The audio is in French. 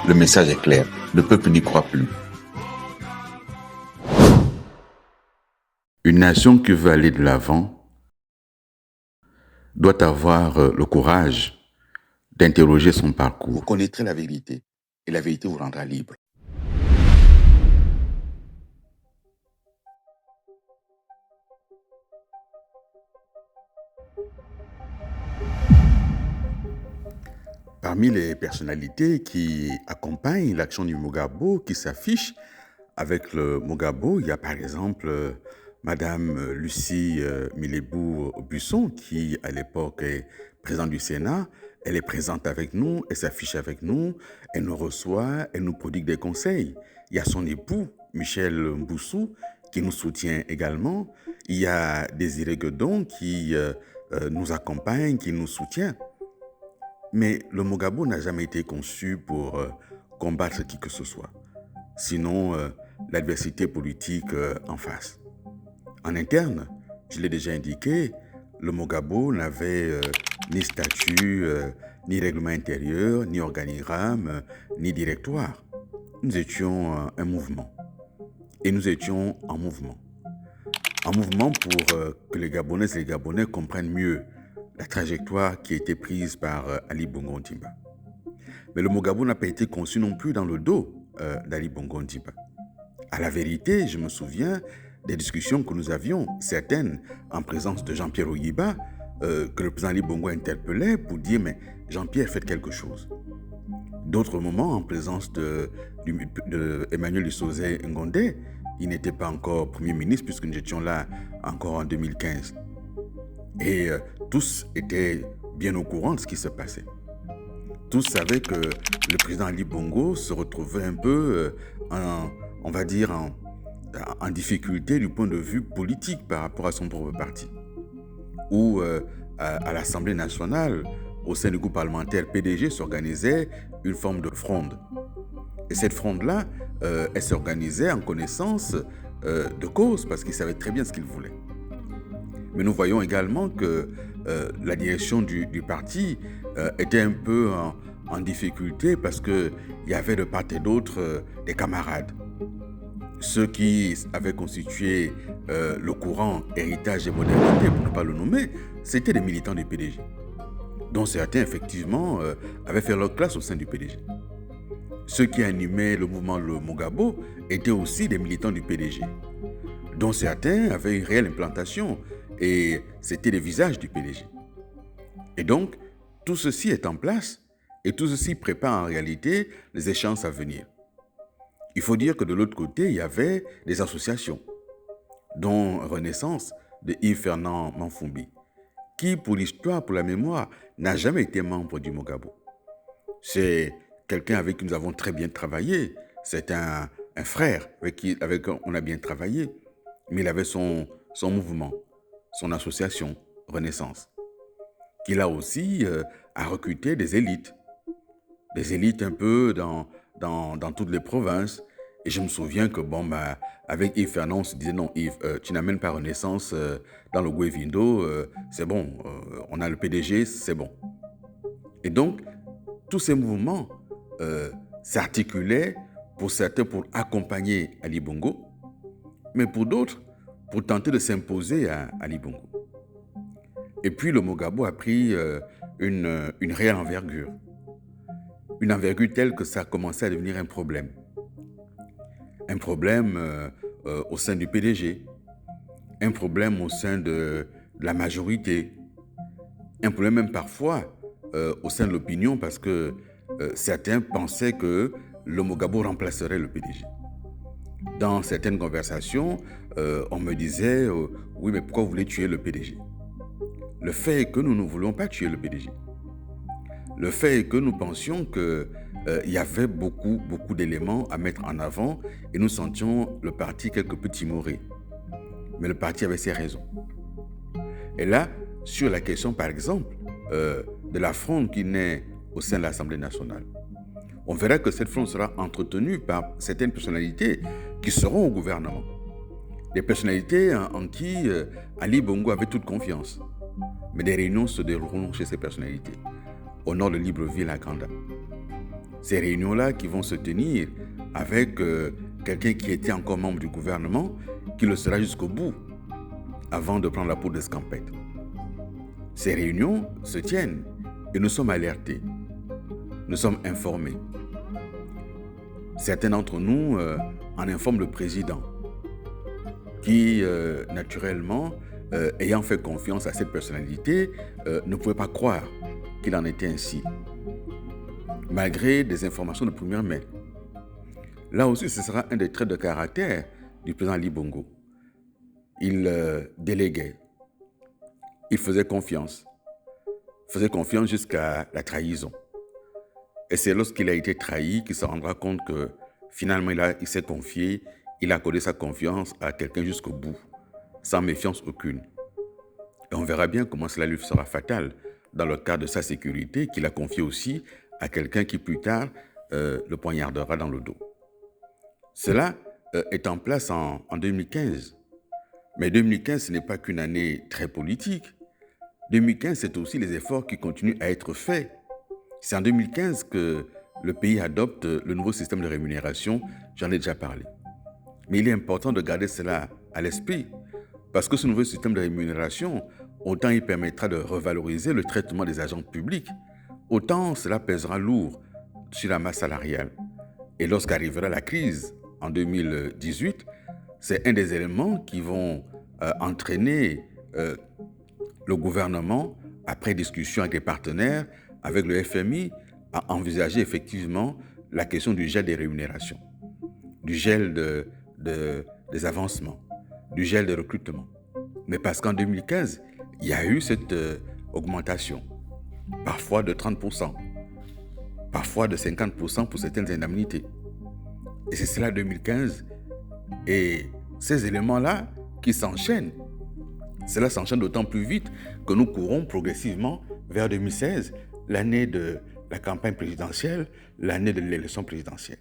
Le message est clair, le peuple n'y croit plus. Une nation qui veut aller de l'avant doit avoir le courage d'interroger son Vous parcours. connaîtrez la vérité et la vérité vous rendra libre. Parmi les personnalités qui accompagnent l'action du Mogabo, qui s'affichent avec le Mogabo, il y a par exemple Madame Lucie Milébou-Busson, qui à l'époque est présidente du Sénat. Elle est présente avec nous, elle s'affiche avec nous, elle nous reçoit, elle nous prodigue des conseils. Il y a son époux, Michel Mboussou, qui nous soutient également. Il y a Désiré Guedon qui nous accompagne, qui nous soutient. Mais le Mogabo n'a jamais été conçu pour combattre qui que ce soit, sinon l'adversité politique en face. En interne, je l'ai déjà indiqué, le Mogabo n'avait ni statut, ni règlement intérieur, ni organigramme, ni directoire. Nous étions un mouvement. Et nous étions en mouvement. En mouvement pour que les Gabonaises et les Gabonais comprennent mieux la trajectoire qui a été prise par Ali Bongo Ondimba. Mais le Mogabo n'a pas été conçu non plus dans le dos d'Ali Bongo Ondimba. À la vérité, je me souviens des discussions que nous avions, certaines en présence de Jean-Pierre Oyiba, que le président Ali Bongo interpellait pour dire « mais Jean-Pierre, faites quelque chose ». D'autres moments en présence de Emmanuel Lissosé Ngondé, il n'était pas encore Premier ministre puisque nous étions là encore en 2015. Et tous étaient bien au courant de ce qui se passait. Tous savaient que le président Ali Bongo se retrouvait un peu, en difficulté du point de vue politique par rapport à son propre parti. Ou à l'Assemblée nationale, au sein du groupe parlementaire PDG, s'organisait une forme de fronde. Et cette fronde-là, elle s'organisait en connaissance de cause parce qu'il savait très bien ce qu'il voulait. Mais nous voyons également que la direction du parti était un peu en difficulté parce qu'il y avait de part et d'autre des camarades. Ceux qui avaient constitué le courant Héritage et Modernité, pour ne pas le nommer, c'étaient des militants du PDG, dont certains, effectivement, avaient fait leur classe au sein du PDG. Ceux qui animaient le mouvement Le Mogabo étaient aussi des militants du PDG, dont certains avaient une réelle implantation, et c'était les visages du PDG. Et donc, tout ceci est en place, et tout ceci prépare en réalité les échéances à venir. Il faut dire que de l'autre côté, il y avait des associations, dont Renaissance de Yves-Fernand Manfumbi, qui, pour l'histoire, pour la mémoire, n'a jamais été membre du Mogabo. C'est quelqu'un avec qui nous avons très bien travaillé. C'est un frère avec qui on a bien travaillé. Mais il avait son mouvement, son association, Renaissance, qui là aussi a recruté des élites un peu dans toutes les provinces. Et je me souviens que, avec Yves Fernand, on se disait, non Yves, tu n'amènes pas Renaissance dans le Gouevindo, c'est bon, on a le PDG, c'est bon. Et donc, tous ces mouvements s'articulaient, pour certains pour accompagner Ali Bongo, mais pour d'autres, pour tenter de s'imposer à Ali Bongo. Et puis le Mogabo a pris une réelle envergure. Une envergure telle que ça a commencé à devenir un problème. Un problème au sein du PDG, un problème au sein de la majorité, un problème même parfois au sein de l'opinion parce que certains pensaient que le Mogabo remplacerait le PDG. Dans certaines conversations, on me disait oui, mais pourquoi vous voulez tuer le PDG? Le fait est que nous ne voulions pas tuer le PDG. Le fait est que nous pensions qu'il y avait beaucoup d'éléments à mettre en avant et nous sentions le parti quelque peu timoré. Mais le parti avait ses raisons. Et là, sur la question, par exemple, de la fronde qui naît au sein de l'Assemblée nationale, on verra que cette fronde sera entretenue par certaines personnalités qui seront au gouvernement. Des personnalités en qui Ali Bongo avait toute confiance. Mais des réunions se dérouleront chez ces personnalités, au nord de Libreville à Kanda. Ces réunions-là qui vont se tenir avec quelqu'un qui était encore membre du gouvernement, qui le sera jusqu'au bout, avant de prendre la peau d'escampette. Ces réunions se tiennent et nous sommes alertés, nous sommes informés. Certains d'entre nous en informent le président, qui naturellement, ayant fait confiance à cette personnalité, ne pouvait pas croire qu'il en était ainsi, malgré des informations de première main. Là aussi, ce sera un des traits de caractère du président Ali Bongo. Il déléguait, il faisait confiance jusqu'à la trahison. Et c'est lorsqu'il a été trahi qu'il se rendra compte que finalement il s'est confié, il a accordé sa confiance à quelqu'un jusqu'au bout, sans méfiance aucune. Et on verra bien comment cela lui sera fatal dans le cadre de sa sécurité qu'il a confié aussi à quelqu'un qui plus tard le poignardera dans le dos. Cela est en place en 2015. Mais 2015, ce n'est pas qu'une année très politique. 2015, c'est aussi les efforts qui continuent à être faits. C'est en 2015 que le pays adopte le nouveau système de rémunération, j'en ai déjà parlé. Mais il est important de garder cela à l'esprit, parce que ce nouveau système de rémunération, autant il permettra de revaloriser le traitement des agents publics, autant cela pèsera lourd sur la masse salariale. Et lorsqu'arrivera la crise en 2018, c'est un des éléments qui vont entraîner le gouvernement, après discussion avec les partenaires, avec le FMI, à envisager effectivement la question du gel des rémunérations, du gel des avancements, du gel des recrutements. Mais parce qu'en 2015, il y a eu cette augmentation, parfois de 30%, parfois de 50% pour certaines indemnités. Et c'est cela 2015. Et ces éléments-là qui s'enchaînent, cela s'enchaîne d'autant plus vite que nous courons progressivement vers 2016, l'année de la campagne présidentielle, l'année de l'élection présidentielle.